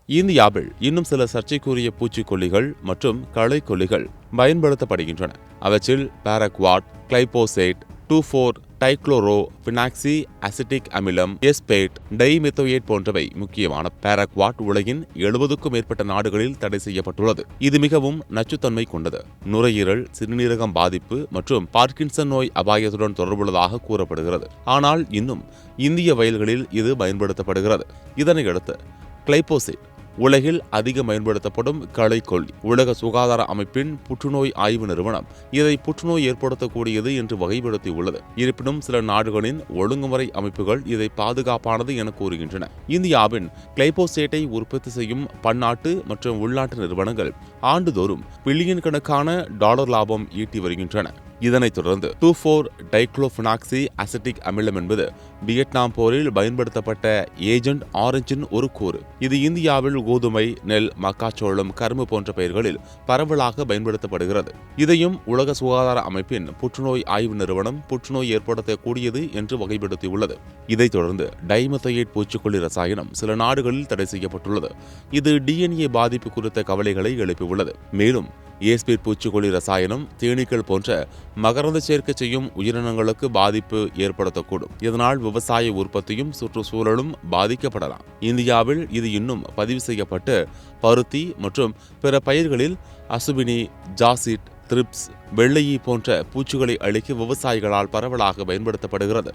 இந்தியாவில் இன்னும் சில சர்ச்சைக்குரிய பூச்சிக்கொல்லிகள் மற்றும் களைக்கொல்லிகள் பயன்படுத்தப்படுகின்றன. அவற்றில் பாரக்வாட், கிளைபோசேட், 2,4-டைக்ளோரோபினாக்சி அசிட்டிக் அமிலம், எஸ்பேட், டைமெத்தோயேட் போன்றவை முக்கியமான. பாரக்வாட் உலகின் 70க்கும் மேற்பட்ட நாடுகளில் தடை செய்யப்பட்டுள்ளது. இது மிகவும் நச்சுத்தன்மை கொண்டது. நுரையீரல், சிறுநீரகம் பாதிப்பு மற்றும் பார்க்கின்சன் நோய் அபாயத்துடன் தொடர்புள்ளதாக கூறப்படுகிறது. ஆனால் இன்னும் இந்திய வயல்களில் இது பயன்படுத்தப்படுகிறது. இதனையடுத்து கிளைபோசேட் உலகில் அதிகம் பயன்படுத்தப்படும் களைக்கொல்லி. உலக சுகாதார அமைப்பின் புற்றுநோய் ஆய்வு நிறுவனம் இதை புற்றுநோய் ஏற்படுத்தக்கூடியது என்று வகைப்படுத்தியுள்ளது. இருப்பினும் சில நாடுகளின் ஒழுங்குமுறை அமைப்புகள் இதை பாதுகாப்பானது என கூறுகின்றன. இந்தியாவின் கிளைபோசேட்டை உற்பத்தி செய்யும் பன்னாட்டு மற்றும் உள்நாட்டு நிறுவனங்கள் ஆண்டுதோறும் பில்லியன் கணக்கான டாலர் லாபம் ஈட்டி வருகின்றன. இதனைத் தொடர்ந்து 2,4-டைக்ளோபினாக்சி அசிட்டிக் அமிலம் என்பது வியட்நாம் போரில் பயன்படுத்தப்பட்ட ஏஜென்ட் ஆரஞ்சின் ஒரு கூறு. இது இந்தியாவில் கோதுமை, நெல், மக்காச்சோளம், கரும்பு போன்ற பயிர்களில் பரவலாக பயன்படுத்தப்படுகிறது. இதையும் உலக சுகாதார அமைப்பின் புற்றுநோய் ஆய்வு நிறுவனம் புற்றுநோய் ஏற்படுத்தக்கூடியது என்று வகைப்படுத்தியுள்ளது. இதைத் தொடர்ந்து டைமெத்தோயேட் பூச்சிக்கொல்லி ரசாயனம் சில நாடுகளில் தடை செய்யப்பட்டுள்ளது. இது DNA பாதிப்பு குறித்த கவலைகளை எழுப்பியுள்ளது. மேலும் எஸ்பேட் பூச்சிக்கொல்லி ரசாயனம் தேனீக்கள் போன்ற மகரந்த சேர்க்கை செய்யும் உயிரினங்களுக்கு பாதிப்பு ஏற்படுத்தக்கூடும். இதனால் விவசாய உற்பத்தியும் சுற்றுச்சூழலும் பாதிக்கப்படலாம். இந்தியாவில் இது இன்னும் பதிவு செய்யப்பட்டு பருத்தி மற்றும் பிற பயிர்களில் அசுவினி, ஜாசிட், த்ரிப்ஸ், வெள்ளையி போன்ற பூச்சிகளை அழிக்க விவசாயிகளால் பரவலாக பயன்படுத்தப்படுகிறது.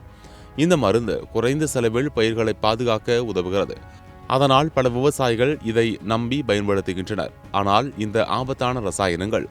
இந்த மருந்து குறைந்த செலவில் பயிர்களை பாதுகாக்க உதவுகிறது. அதனால் பல விவசாயிகள் இதை நம்பி பயன்படுத்துகின்றனர். ஆனால் இந்த ஆபத்தான ரசாயனங்கள்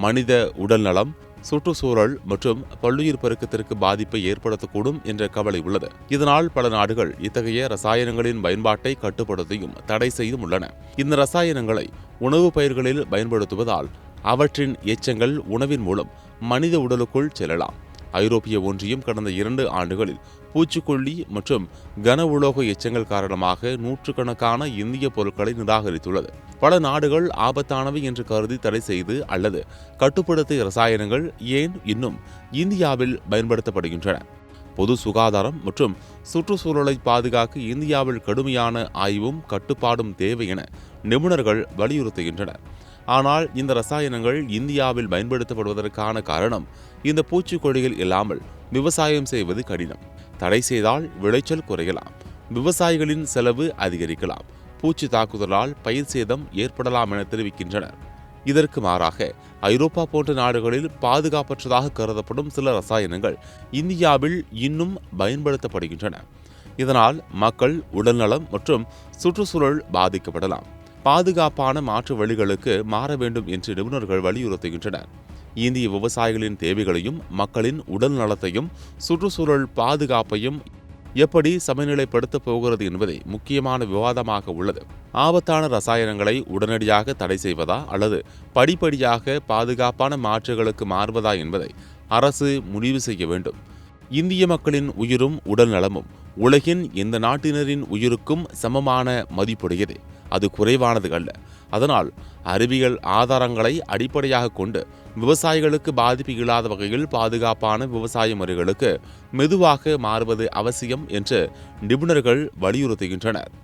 மனித உடல்நலம், சுற்றுச்சூழல் மற்றும் பல்லுயிர் பெருக்கத்திற்கு பாதிப்பை ஏற்படுத்தக்கூடும் என்ற கவலை உள்ளது. இதனால் பல நாடுகள் இத்தகைய ரசாயனங்களின் பயன்பாட்டை கட்டுப்படுத்தியும் தடை செய்தும் உள்ளன. இந்த ரசாயனங்களை உணவு பயிர்களில் பயன்படுத்துவதால் அவற்றின் எச்சங்கள் உணவின் மூலம் மனித உடலுக்குள் செல்லலாம். ஐரோப்பிய ஒன்றியம் கடந்த 2 ஆண்டுகளில் பூச்சிக்கொல்லி மற்றும் கன உலோக எச்சங்கள் காரணமாக நூற்றுக்கணக்கான இந்திய பொருட்களை நிராகரித்துள்ளது. பல நாடுகள் ஆபத்தானவை என்று கருதி தடை செய்து அல்லது கட்டுப்படுத்திய ரசாயனங்கள் ஏன் இன்னும் இந்தியாவில் பயன்படுத்தப்படுகின்றன? பொது சுகாதாரம் மற்றும் சுற்றுச்சூழலை பாதுகாக்க இந்தியாவில் கடுமையான ஆய்வும் கட்டுப்பாடும் தேவை என நிபுணர்கள் வலியுறுத்துகின்றனர். ஆனால் இந்த ரசாயனங்கள் இந்தியாவில் பயன்படுத்தப்படுவதற்கான காரணம் இந்த பூச்சிக்கொல்லிகள் இல்லாமல் விவசாயம் செய்வது கடினம். தடை செய்தால் விளைச்சல் குறையலாம், விவசாயிகளின் செலவு அதிகரிக்கலாம், பூச்சி தாக்குதலால் பயிர் சேதம் ஏற்படலாம் என தெரிவிக்கின்றனர். இதற்கு மாறாக ஐரோப்பா போன்ற நாடுகளில் பாதுகாப்பற்றதாக கருதப்படும் சில ரசாயனங்கள் இந்தியாவில் இன்னும் பயன்படுத்தப்படுகின்றன. இதனால் மக்கள் உடல்நலம் மற்றும் சுற்றுச்சூழல் பாதிக்கப்படலாம். பாதுகாப்பான மாற்று வழிகளுக்கு மாற வேண்டும் என்று நிபுணர்கள் வலியுறுத்துகின்றனர். இந்திய விவசாயிகளின் தேவைகளையும் மக்களின் உடல் நலத்தையும் சுற்றுச்சூழல் பாதுகாப்பையும் எப்படி சமநிலைப்படுத்தப் போகிறது என்பதை முக்கியமான விவாதமாக உள்ளது. ஆபத்தான ரசாயனங்களை உடனடியாக தடை செய்வதா அல்லது படிப்படியாக பாதுகாப்பான மாற்றுகளுக்கு மாறுவதா என்பதை அரசு முடிவு செய்ய வேண்டும். இந்திய மக்களின் உயிரும் உடல் நலமும் உலகின் எந்த நாட்டினரின் உயிருக்கும் சமமான மதிப்புடையது. அது குறைவானது அல்ல. அதனால் அறிவியல் ஆதாரங்களை அடிப்படையாக கொண்டு விவசாயிகளுக்கு பாதிப்பு இல்லாத வகையில் பாதுகாப்பான விவசாய முறைகளுக்கு மெதுவாக மாறுவது அவசியம் என்று நிபுணர்கள் வலியுறுத்துகின்றனர்.